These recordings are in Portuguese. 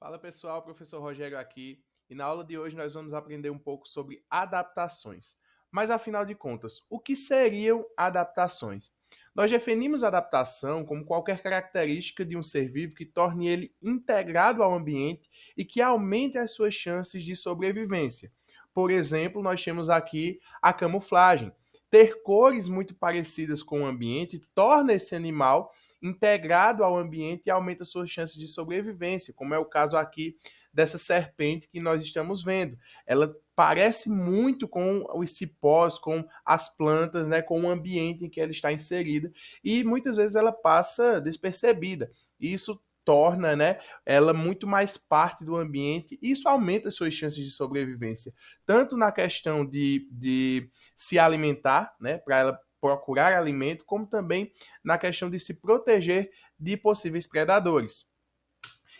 Fala pessoal, professor Rogério aqui, e na aula de hoje nós vamos aprender um pouco sobre adaptações. Mas afinal de contas, o que seriam adaptações? Nós definimos adaptação como qualquer característica de um ser vivo que torne ele integrado ao ambiente e que aumente as suas chances de sobrevivência. Por exemplo, nós temos aqui a camuflagem. Ter cores muito parecidas com o ambiente torna esse animal integrado ao ambiente e aumenta suas chances de sobrevivência, como é o caso aqui dessa serpente que nós estamos vendo. Ela parece muito com os cipós, com as plantas, né, com o ambiente em que ela está inserida, e muitas vezes ela passa despercebida. Isso torna, né, ela muito mais parte do ambiente e isso aumenta as suas chances de sobrevivência, tanto na questão de se alimentar, né, para ela procurar alimento, como também na questão de se proteger de possíveis predadores.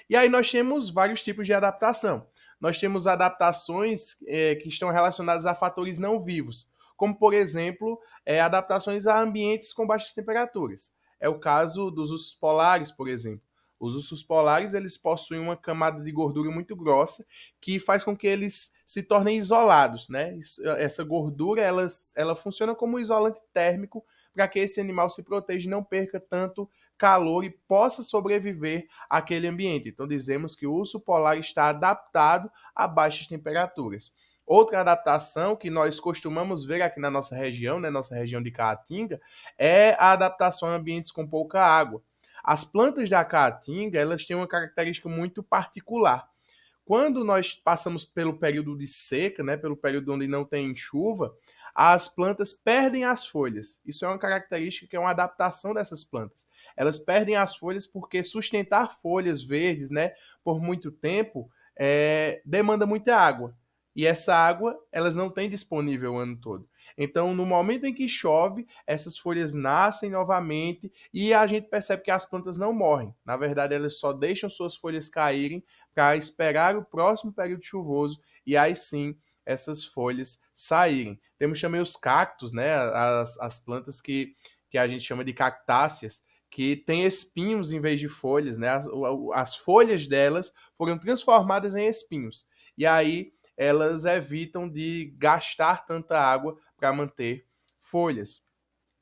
E aí nós temos vários tipos de adaptação. Nós temos adaptações que estão relacionadas a fatores não vivos, como, por exemplo, adaptações a ambientes com baixas temperaturas. É o caso dos ursos polares, por exemplo. Os ursos polares eles possuem uma camada de gordura muito grossa que faz com que eles se tornem isolados, né? Essa gordura ela funciona como um isolante térmico para que esse animal se proteja e não perca tanto calor e possa sobreviver àquele ambiente. Então dizemos que o urso polar está adaptado a baixas temperaturas. Outra adaptação que nós costumamos ver aqui na nossa região, né, nossa região de Caatinga, é a adaptação a ambientes com pouca água. As plantas da Caatinga, elas têm uma característica muito particular. Quando nós passamos pelo período de seca, né, pelo período onde não tem chuva, as plantas perdem as folhas. Isso é uma característica que é uma adaptação dessas plantas. Elas perdem as folhas porque sustentar folhas verdes, né, por muito tempo demanda muita água. E essa água elas não têm disponível o ano todo. Então, no momento em que chove, essas folhas nascem novamente e a gente percebe que as plantas não morrem. Na verdade, elas só deixam suas folhas caírem para esperar o próximo período chuvoso e aí sim essas folhas saírem. Temos também os cactos, né? As plantas que a gente chama de cactáceas, que têm espinhos em vez de folhas, né? As folhas delas foram transformadas em espinhos. E aí elas evitam de gastar tanta água para manter folhas.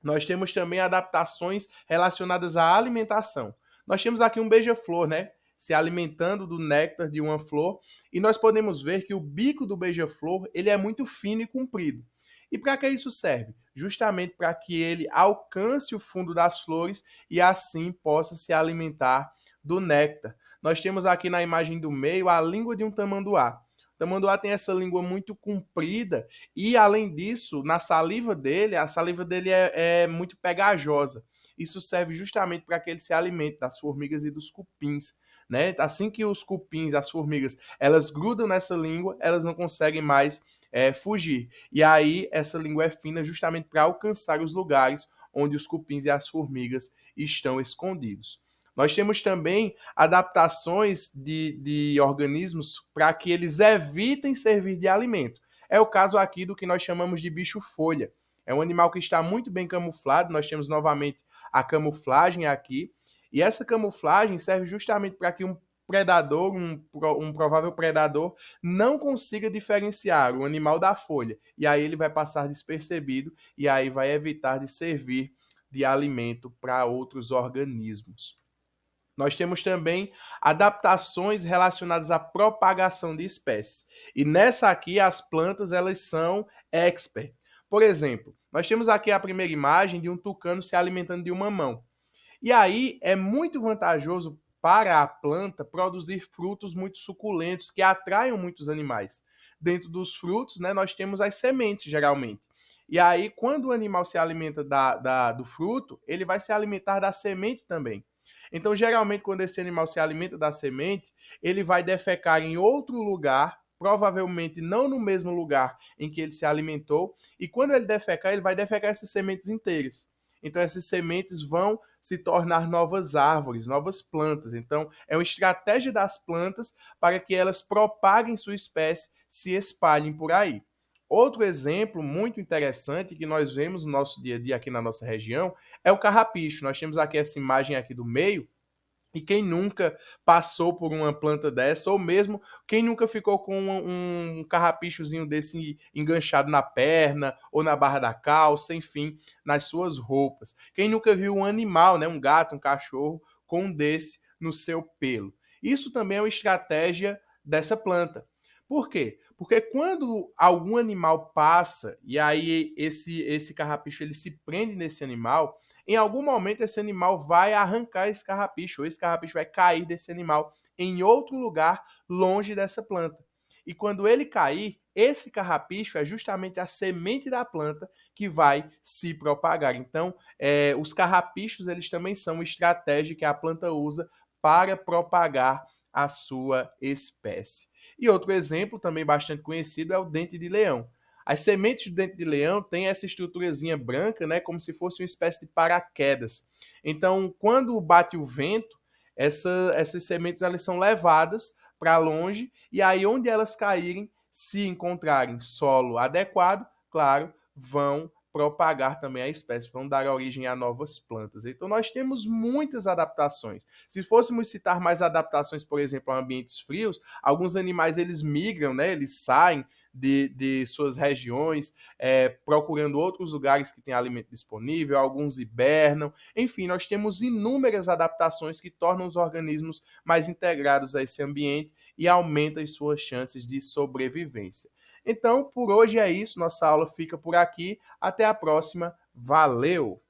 Nós temos também adaptações relacionadas à alimentação. Nós temos aqui um beija-flor, né? Se alimentando do néctar de uma flor, e nós podemos ver que o bico do beija-flor ele é muito fino e comprido. E para que isso serve? Justamente para que ele alcance o fundo das flores e assim possa se alimentar do néctar. Nós temos aqui na imagem do meio a língua de um tamanduá. O tamanduá tem essa língua muito comprida e, além disso, na saliva dele, a saliva dele é muito pegajosa. Isso serve justamente para que ele se alimente das formigas e dos cupins. Né? Assim que os cupins, as formigas, elas grudam nessa língua, elas não conseguem mais fugir. E aí essa língua é fina justamente para alcançar os lugares onde os cupins e as formigas estão escondidos. Nós temos também adaptações de organismos para que eles evitem servir de alimento. É o caso aqui do que nós chamamos de bicho-folha. É um animal que está muito bem camuflado, nós temos novamente a camuflagem aqui, e essa camuflagem serve justamente para que um predador, um provável predador, não consiga diferenciar o animal da folha, e aí ele vai passar despercebido, e aí vai evitar de servir de alimento para outros organismos. Nós temos também adaptações relacionadas à propagação de espécies. E nessa aqui as plantas elas são expert. Por exemplo, nós temos aqui a primeira imagem de um tucano se alimentando de um mamão. E aí é muito vantajoso para a planta produzir frutos muito suculentos que atraiam muitos animais. Dentro dos frutos, né, nós temos as sementes, geralmente. E aí, quando o animal se alimenta do fruto, ele vai se alimentar da semente também. Então, geralmente, quando esse animal se alimenta da semente, ele vai defecar em outro lugar, provavelmente não no mesmo lugar em que ele se alimentou, e quando ele defecar, ele vai defecar essas sementes inteiras. Então, essas sementes vão se tornar novas árvores, novas plantas. Então, é uma estratégia das plantas para que elas propaguem sua espécie, se espalhem por aí. Outro exemplo muito interessante que nós vemos no nosso dia a dia aqui na nossa região é o carrapicho. Nós temos aqui essa imagem aqui do meio, E quem nunca passou por uma planta dessa, ou mesmo quem nunca ficou com um carrapichozinho desse enganchado na perna, ou na barra da calça, enfim, nas suas roupas. Quem nunca viu um animal, né, um gato, um cachorro, com um desse no seu pelo. Isso também é uma estratégia dessa planta. Por quê? Porque quando algum animal passa e aí esse carrapicho ele se prende nesse animal, em algum momento esse animal vai arrancar esse carrapicho, ou esse carrapicho vai cair desse animal em outro lugar longe dessa planta. E quando ele cair, esse carrapicho é justamente a semente da planta que vai se propagar. Então, os carrapichos eles também são uma estratégia que a planta usa para propagar a sua espécie. E outro exemplo também bastante conhecido é o dente de leão. As sementes do dente de leão têm essa estruturazinha branca, né, como se fosse uma espécie de paraquedas. Então, quando bate o vento, essas sementes elas são levadas para longe e aí onde elas caírem, se encontrarem solo adequado, claro, vão propagar também a espécie, vão dar origem a novas plantas. Então nós temos muitas adaptações. Se fôssemos citar mais adaptações, por exemplo, a ambientes frios, alguns animais eles migram, né? Eles saem de suas regiões, procurando outros lugares que têm alimento disponível, alguns hibernam. Enfim, nós temos inúmeras adaptações que tornam os organismos mais integrados a esse ambiente e aumentam as suas chances de sobrevivência. Então, por hoje é isso. Nossa aula fica por aqui. Até a próxima. Valeu!